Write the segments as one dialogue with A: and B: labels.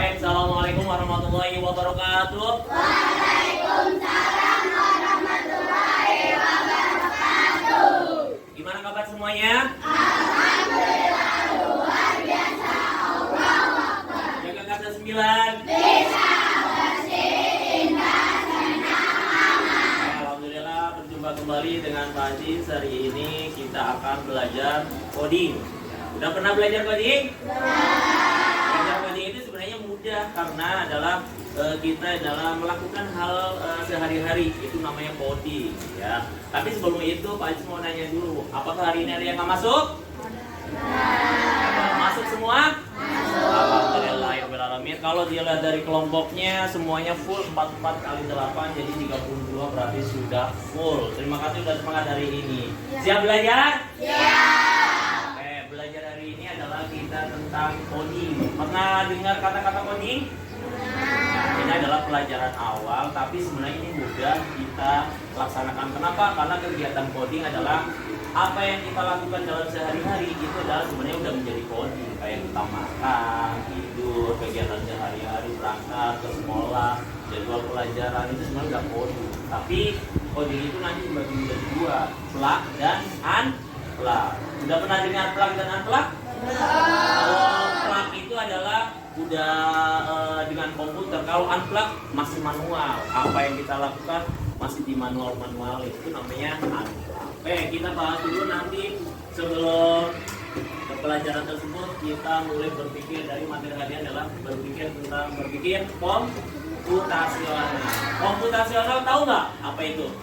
A: Assalamualaikum warahmatullahi wabarakatuh.
B: Waalaikumsalam warahmatullahi wabarakatuh.
A: Gimana kabar semuanya?
B: Alhamdulillah luar biasa. Allahu Akbar.
A: Jaga kata 9.
B: Bisa bersih, indah, senang, aman.
A: Alhamdulillah berjumpa kembali dengan Pak Aziz. Hari ini kita akan belajar coding. Udah pernah belajar coding? Belajar coding itu sebenarnya mudah karena adalah kita dalam melakukan hal sehari-hari, itu namanya coding ya. Tapi sebelum itu Pak Aziz mau nanya dulu, apakah hari ini ada yang nggak masuk? Masuk semua? Alhamdulillahirrahmanirrahim. Kalau dilihat dari kelompoknya semuanya full 44 kali 8 jadi 32 berarti sudah full. Terima kasih sudah semangat hari ini. Siap belajar? Oke, belajar hari ini adalah kita tentang coding. Pernah dengar kata-kata coding? Ini adalah pelajaran awal, tapi sebenarnya ini mudah kita laksanakan. Kenapa? Karena kegiatan coding adalah apa yang kita lakukan dalam sehari-hari itu adalah sebenarnya udah menjadi coding. Kayak kita makan, tidur, kegiatan sehari-hari, berangkat ke sekolah, jadwal pelajaran itu sebenarnya udah coding. Tapi coding itu nanti dibagi menjadi dua, plug dan unplug. Udah pernah dengar plug dan unplug? Plug itu adalah udah dengan komputer. Kalau unplug masih manual. Apa yang kita lakukan masih di manual itu namanya unplug. Oke, kita bahas dulu nanti sebelum pelajaran tersebut kita mulai berpikir dari materi hari adalah berpikir komputasional. Komputasional tahu nggak apa itu?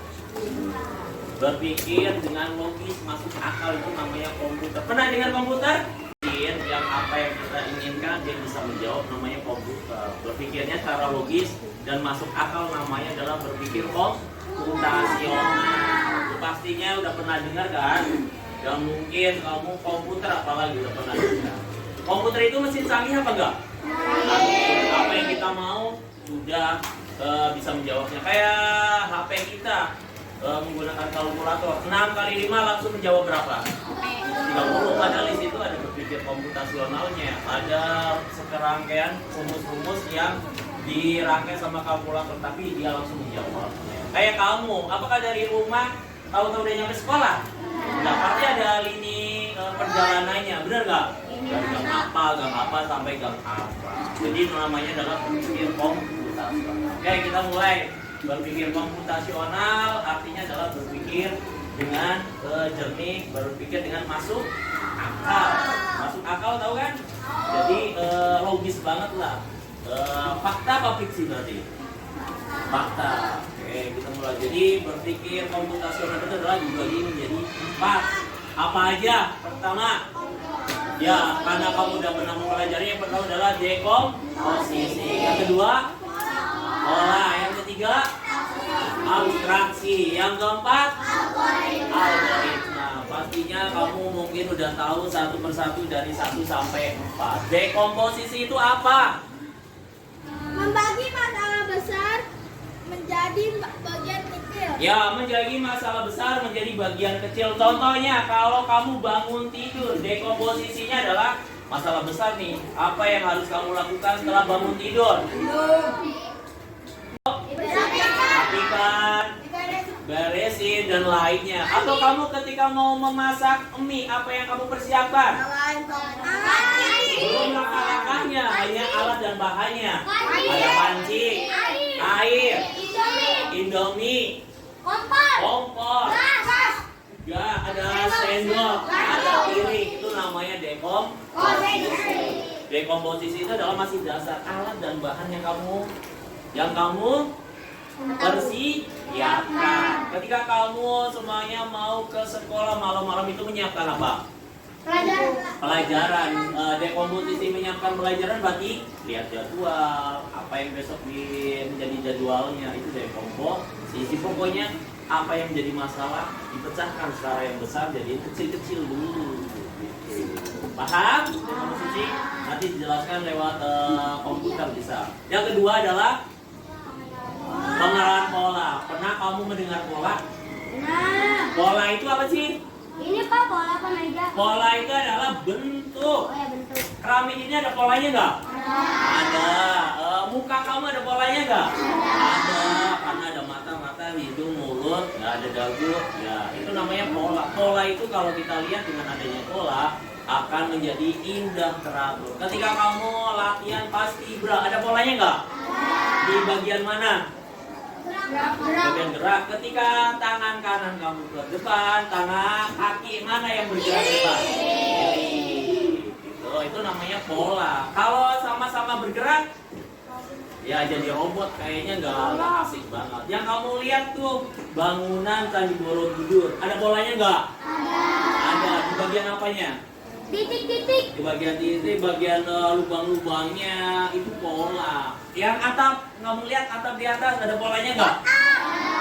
A: Berpikir dengan logis masuk akal itu namanya komputer. Pernah dengar komputer? Yang apa yang kita inginkan dia bisa menjawab namanya komputer. Berpikirnya secara logis dan masuk akal namanya adalah berpikir komputasional. Pastinya udah pernah dengar kan? Dan mungkin kamu komputer apalagi udah pernah dengar. Komputer itu mesin canggih apa enggak? Apa yang kita mau sudah bisa menjawabnya. Kayak HP kita menggunakan kalkulator 6 kali 5 langsung menjawab berapa? 30. Padahal di situ ada berpikir komputasionalnya. Ada serangkaian rumus-rumus yang dirangkai sama kalkulator tapi dia langsung menjawab. Kayak kamu, apakah dari rumah tahu-tahu udah nyampe sekolah? Enggak, pasti ada lini perjalanannya, benar nggak? Dari gang apa sampai gang apa. Jadi namanya adalah berpikir komputasional. Oke, kita mulai. Berpikir komputasional artinya adalah berpikir dengan jernih, berpikir dengan masuk akal. Masuk akal tahu kan? Jadi logis banget lah. Fakta apa fiksi berarti? Fakta. Oke, kita mulai. Jadi berpikir komputasional itu adalah dibagi menjadi 4. Apa aja? Pertama, ya karena kamu udah pernah mempelajari, yang pertama adalah dekomposisi. Yang kedua, pola. Yang ketiga, abstraksi. Yang keempat, algoritma. Pastinya kamu mungkin udah tahu satu persatu dari 1 sampai 4. Dekomposisi itu apa?
B: Membagi masalah besar menjadi bagian kecil.
A: Ya, menjadi masalah besar menjadi bagian kecil. Contohnya, kalau kamu bangun tidur, dekomposisinya adalah masalah besar nih. Apa yang harus kamu lakukan setelah bangun tidur? Rapikan, beresin dan lainnya. Atau kamu ketika mau memasak mie, apa yang kamu persiapkan? Belum langkah-langkahnya, hanya alat dan bahannya. Ada panci, air, Indomie, kompor, ya ada sendok, ada piring. Itu namanya dekomposisi. Dekomposisi itu adalah masih dasar alat dan bahan yang kamu persiapkan. Ketika kamu semuanya mau ke sekolah malam-malam itu menyiapkan apa? Pelajaran. Dekomposisi menyiapkan pelajaran berarti lihat jadwal, apa yang besok menjadi jadwalnya, itu dekomposisi. Pokoknya apa yang menjadi masalah dipecahkan secara yang besar jadi kecil-kecil dulu. Paham? Dekomposisi nanti dijelaskan lewat komputer bisa. Yang kedua adalah pengarahan pola. Pernah kamu mendengar pola? Pola itu apa sih?
B: Ini Pak pola apa meja?
A: Pola itu adalah bentuk.
B: Oh ya bentuk.
A: Keramik ini ada polanya nggak?
B: Ada.
A: Ada. Muka kamu ada polanya nggak? Ada. Karena ada mata, hidung, mulut, nggak ada dagu. Ya, itu namanya pola. Pola itu kalau kita lihat dengan adanya pola akan menjadi indah teratur. Ketika kamu latihan pasti ada polanya nggak? Di bagian mana? Bagian gerak. Ketika tangan kanan kamu ke depan, tangan kaki mana yang bergerak ke depan? Kiri. Gitu. Itu namanya pola. Kalau sama-sama bergerak, ya jadi robot kayaknya nggak asik banget. Yang kamu lihat tuh bangunan Candi Borobudur, ada polanya nggak? Ada. Di bagian apanya?
B: Titik-titik.
A: Di bagian titik, bagian lubang-lubangnya itu pola. Yang atap, kamu lihat atap di atas ada polanya nggak?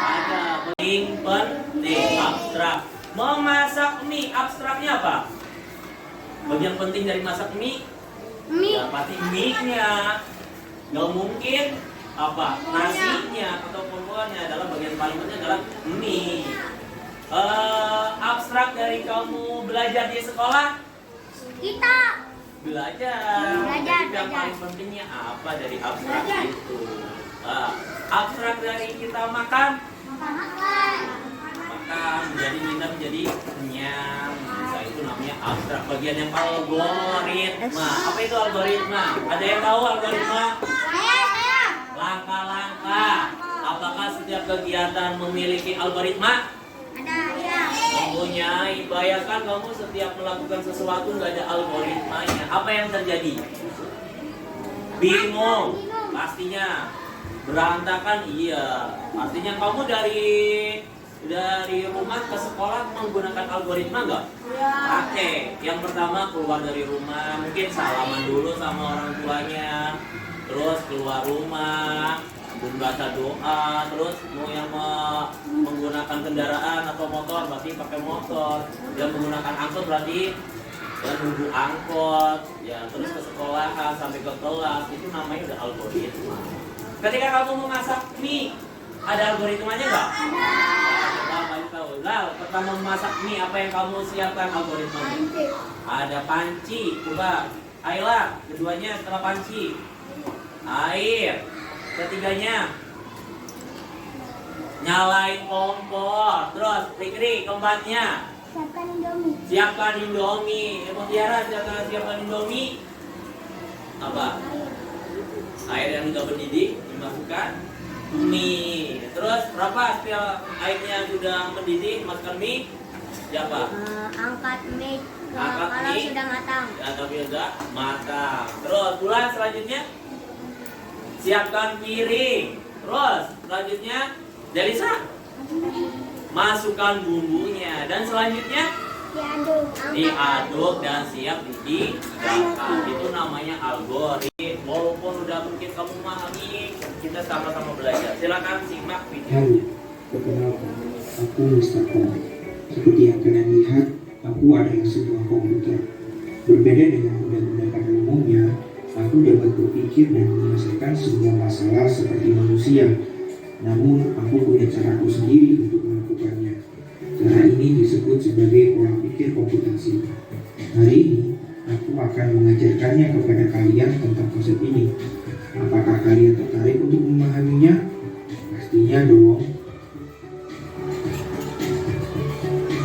A: Ada. Paling penting abstrak. Memasak mie, abstraknya apa? Bagian penting dari masak mie? Ya pasti mie-nya. Nggak mungkin apa? Nasinya atau pokoknya adalah bagian paling penting adalah mie. Abstrak dari kamu belajar di sekolah?
B: Kita
A: Belajar.
B: Belajar.
A: Yang paling pentingnya apa dari abstrak itu? Abstrak dari kita makan, menjadi minta menjadi kenyang. Nah, itu namanya abstrak. Bagian yang algoritma. Apa itu algoritma? Ada yang tahu algoritma?
B: saya.
A: Langkah-langkah. Apakah setiap kegiatan memiliki algoritma?
B: Ada ya.
A: Mempunyai. Bayangkan kamu setiap melakukan sesuatu nggak ada algoritmanya. Apa yang terjadi? Bingung. Pastinya. Berantakan, iya. Pastinya kamu dari rumah ke sekolah menggunakan algoritma nggak? Pakai. Yang pertama keluar dari rumah, mungkin salaman dulu sama orang tuanya, terus keluar rumah, membaca doa, terus mau yang menggunakan kendaraan atau motor berarti pakai motor, yang menggunakan angkot berarti nunggu angkot, ya terus ke sekolahan sampai ke kelas, itu namanya udah algoritma. Ketika kamu memasak mie, ada algoritmanya nggak? Ada. Kamu tahu. Lal, pertama memasak mie apa yang kamu siapkan algoritmanya? Ada panci, coba. Ayla, keduanya setelah panci. Air. Ketiganya nyalain kompor. Terus Fikri, keempatnya siapkan Indomie. Mutiara, siapkan Indomie. Apa? Air yang sudah mendidih dimasukkan mie. Terus berapa setelah airnya sudah mendidih masukkan mie? Siapa?
B: Angkat mie
A: Angkat
B: kalau
A: mie.
B: sudah matang.
A: Ya, tapi sudah matang. Terus bulan selanjutnya siapkan piring. Terus selanjutnya Delisa masukkan bumbunya dan selanjutnya diaduk dan siap dihidangkan. Itu namanya algoritma. Walaupun udah mungkin kamu memahami, kita sama-sama belajar. Silakan simak
C: Halo,
A: videonya.
C: perkenalkan, aku Mustafa. Seperti yang kalian lihat, aku adalah sebuah komputer. Berbeda dengan benda-benda pada umumnya, aku dapat berpikir dan menyelesaikan sebuah masalah seperti manusia. Namun, aku punya caraku sendiri untuk melakukannya. Cara ini disebut sebagai pola pikir komputasi. Hari ini, aku akan mengajarkannya kepada kalian tentang konsep ini. Apakah kalian tertarik untuk memahaminya? Pastinya dong.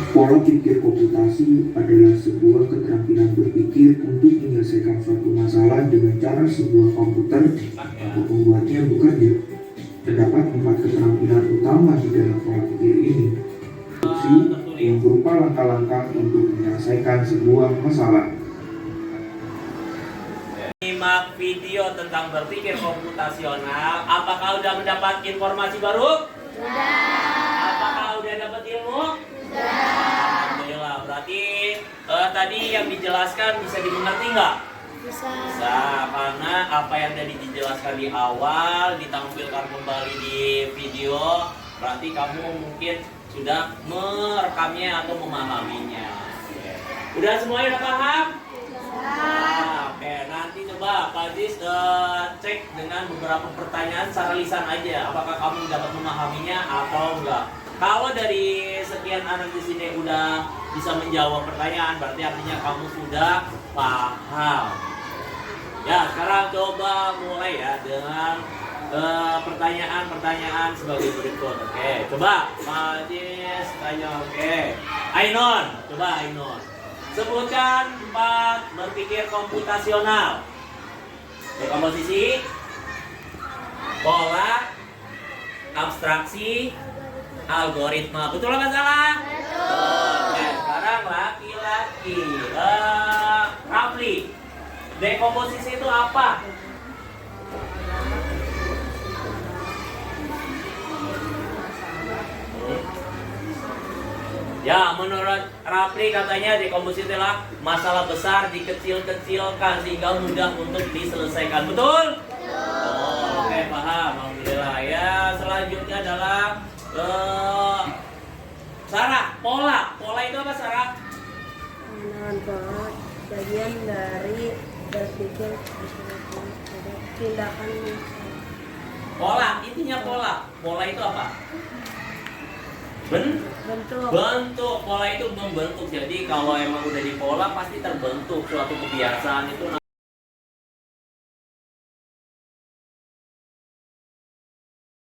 C: Pola pikir komputasi adalah sebuah keterampilan berpikir untuk menyelesaikan suatu masalah dengan cara sebuah komputer atau pembuatnya bekerja. Terdapat 4 keterampilan utama di dalam pola pikir ini. Yang berupa langkah-langkah untuk menyelesaikan sebuah masalah.
A: Simak video tentang berpikir komputasional. Apakah udah mendapat informasi baru? Sudah. Apakah udah dapat ilmu? Sudah. Alhamdulillah. Berarti tadi yang dijelaskan bisa dimengerti nggak? Bisa. Karena apa yang tadi dijelaskan di awal ditampilkan kembali di video, berarti kamu mungkin sudah merekamnya atau memahaminya. Udah semuanya udah paham? Nah, oke, nanti coba Pak Aziz cek dengan beberapa pertanyaan secara lisan aja. Apakah kamu dapat memahaminya atau enggak? Kalau dari sekian anak di sini udah bisa menjawab pertanyaan, berarti artinya kamu sudah paham. Ya, sekarang coba mulai ya dengan pertanyaan-pertanyaan sebagai berikut. Oke, coba Majis tanya. Oke, Ainon, coba Ainon. Sebutkan 4 berpikir komputasional. Komposisi, pola, abstraksi, algoritma. Betul apa salah? Betul. Oke, sekarang laki-laki. Rafli, dekomposisi itu apa? Ya, menurut Rafli katanya dekomposisi adalah masalah besar dikecil-kecilkan sehingga mudah untuk diselesaikan. Betul? Oh, oke, paham. Alhamdulillah. Ya, selanjutnya adalah Sarah, pola. Pola itu apa, Sarah?
B: Bagian dari berpikir tindakan
A: Pola, intinya pola. Pola itu apa?
B: bentuk.
A: Bentuk. Pola itu membentuk. Jadi kalau emang udah di pola pasti terbentuk suatu kebiasaan itu.